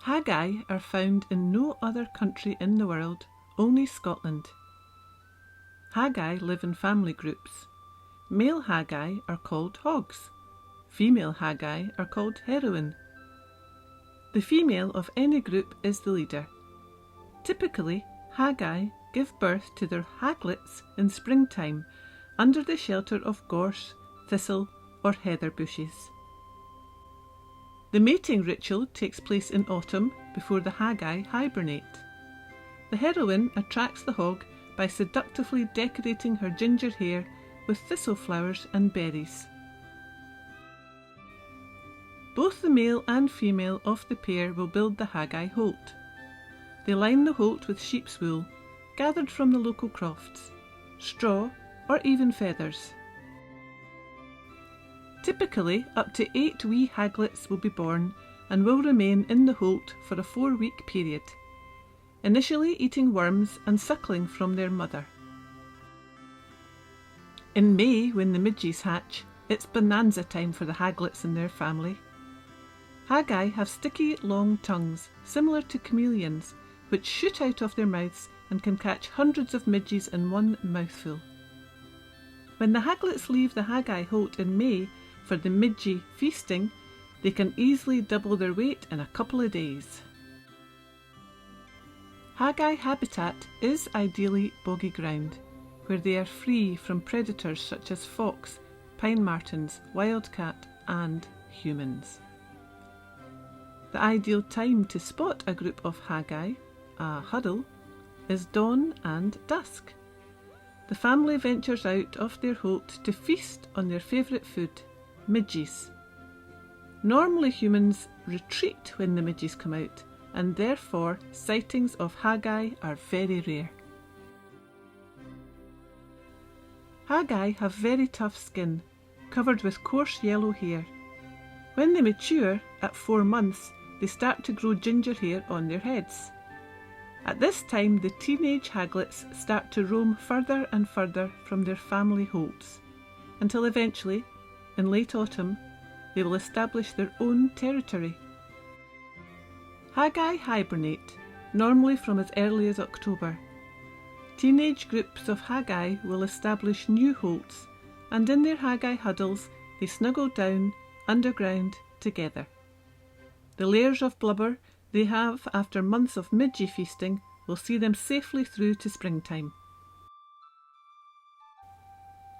Haggai are found in no other country in the world, only Scotland. Haggai live in family groups. Male Haggai are called hogs. Female Haggai are called heroine. The female of any group is the leader. Typically, Haggai give birth to their haglets in springtime under the shelter of gorse, thistle or heather bushes. The mating ritual takes place in autumn before the Haggai hibernate. The heroine attracts the hog by seductively decorating her ginger hair with thistle flowers and berries. Both the male and female of the pair will build the Haggai holt. They line the holt with sheep's wool, gathered from the local crofts, straw or even feathers. Typically, up to 8 wee haglets will be born and will remain in the holt for a 4-week period, initially eating worms and suckling from their mother. In May, when the midges hatch, it's bonanza time for the haglets and their family. Haggai have sticky, long tongues, similar to chameleons, which shoot out of their mouths and can catch hundreds of midges in one mouthful. When the haglets leave the Haggai holt in May for the midgie feasting, they can easily double their weight in a couple of days. Haggai habitat is ideally boggy ground, where they are free from predators such as fox, pine martens, wildcat and humans. The ideal time to spot a group of Haggai, a huddle, is dawn and dusk. The family ventures out of their holt to feast on their favourite food, midges. Normally humans retreat when the midges come out, and therefore sightings of Haggai are very rare. Haggai have very tough skin, covered with coarse yellow hair. When they mature, at 4 months, they start to grow ginger hair on their heads. At this time, the teenage haglets start to roam further and further from their family holts, until eventually, in late autumn, they will establish their own territory. Haggai hibernate, normally from as early as October. Teenage groups of Haggai will establish new holts, and in their Haggai huddles they snuggle down underground together. The layers of blubber they have after months of midgie feasting will see them safely through to springtime.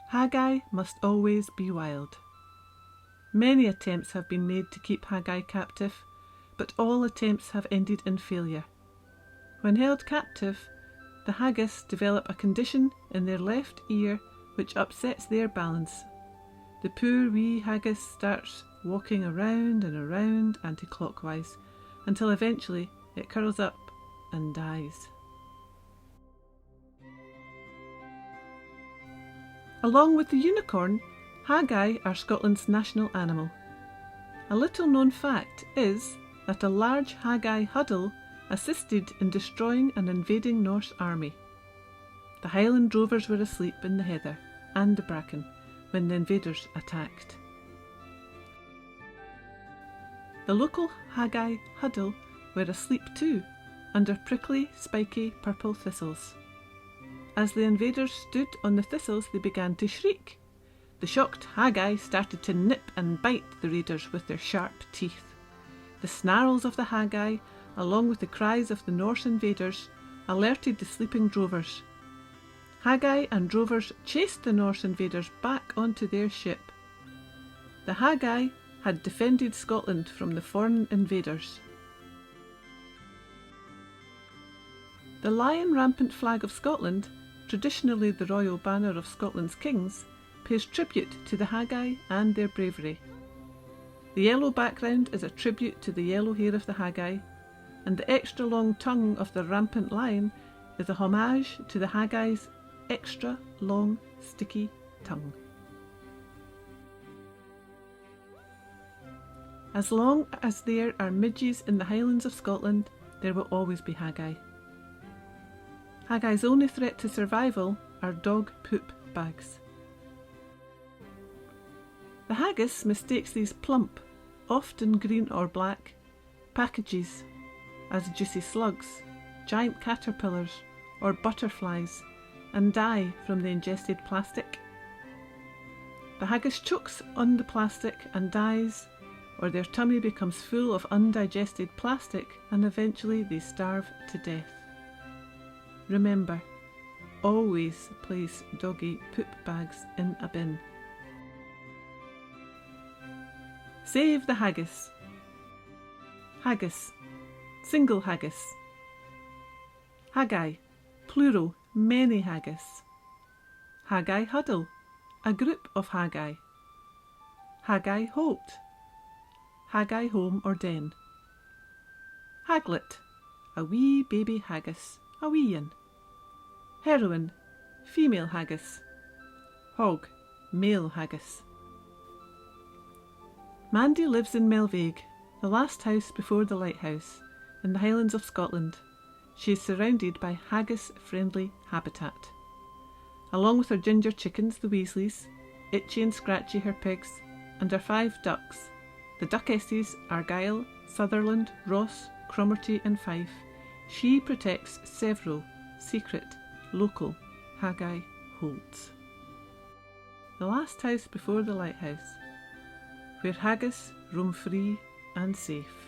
Haggai must always be wild. Many attempts have been made to keep Haggai captive, but all attempts have ended in failure. When held captive, the haggis develop a condition in their left ear which upsets their balance. The poor wee haggis starts walking around and around anti-clockwise until eventually it curls up and dies. Along with the unicorn, Haggai are Scotland's national animal. A little known fact is that a large Haggai huddle assisted in destroying an invading Norse army. The Highland rovers were asleep in the heather and the bracken when the invaders attacked. The local Haggai huddle were asleep too, under prickly, spiky purple thistles. As the invaders stood on the thistles, they began to shriek. The shocked Haggai started to nip and bite the raiders with their sharp teeth. The snarls of the Haggai, along with the cries of the Norse invaders, alerted the sleeping drovers. Haggai and drovers chased the Norse invaders back onto their ship. The Haggai had defended Scotland from the foreign invaders. The lion rampant flag of Scotland, traditionally the royal banner of Scotland's kings, pays tribute to the Haggai and their bravery. The yellow background is a tribute to the yellow hair of the Haggai, and the extra long tongue of the rampant lion is a homage to the Haggai's extra long sticky tongue. As long as there are midges in the Highlands of Scotland, there will always be Haggai. Haggai's only threat to survival are dog poop bags. The haggis mistakes these plump, often green or black, packages as juicy slugs, giant caterpillars, or butterflies, and die from the ingested plastic. The haggis chokes on the plastic and dies, or their tummy becomes full of undigested plastic and eventually they starve to death. Remember, always place doggy poop bags in a bin. Save the haggis. Haggis, single haggis. Haggai, plural, many haggis. Haggai huddle, a group of haggai. Haggai holt, haggai home or den. Haglet, a wee baby haggis, a wee un. Heroine, female haggis. Hog, male haggis. Mandy lives in Melvaig, the last house before the lighthouse, in the Highlands of Scotland. She is surrounded by haggis-friendly habitat. Along with her ginger chickens, the Weasleys, Itchy and Scratchy, her pigs, and her 5 ducks, the Duckesses, Argyll, Sutherland, Ross, Cromarty and Fife, she protects several secret local haggai holds. The last house before the lighthouse, where haggis roam free and safe.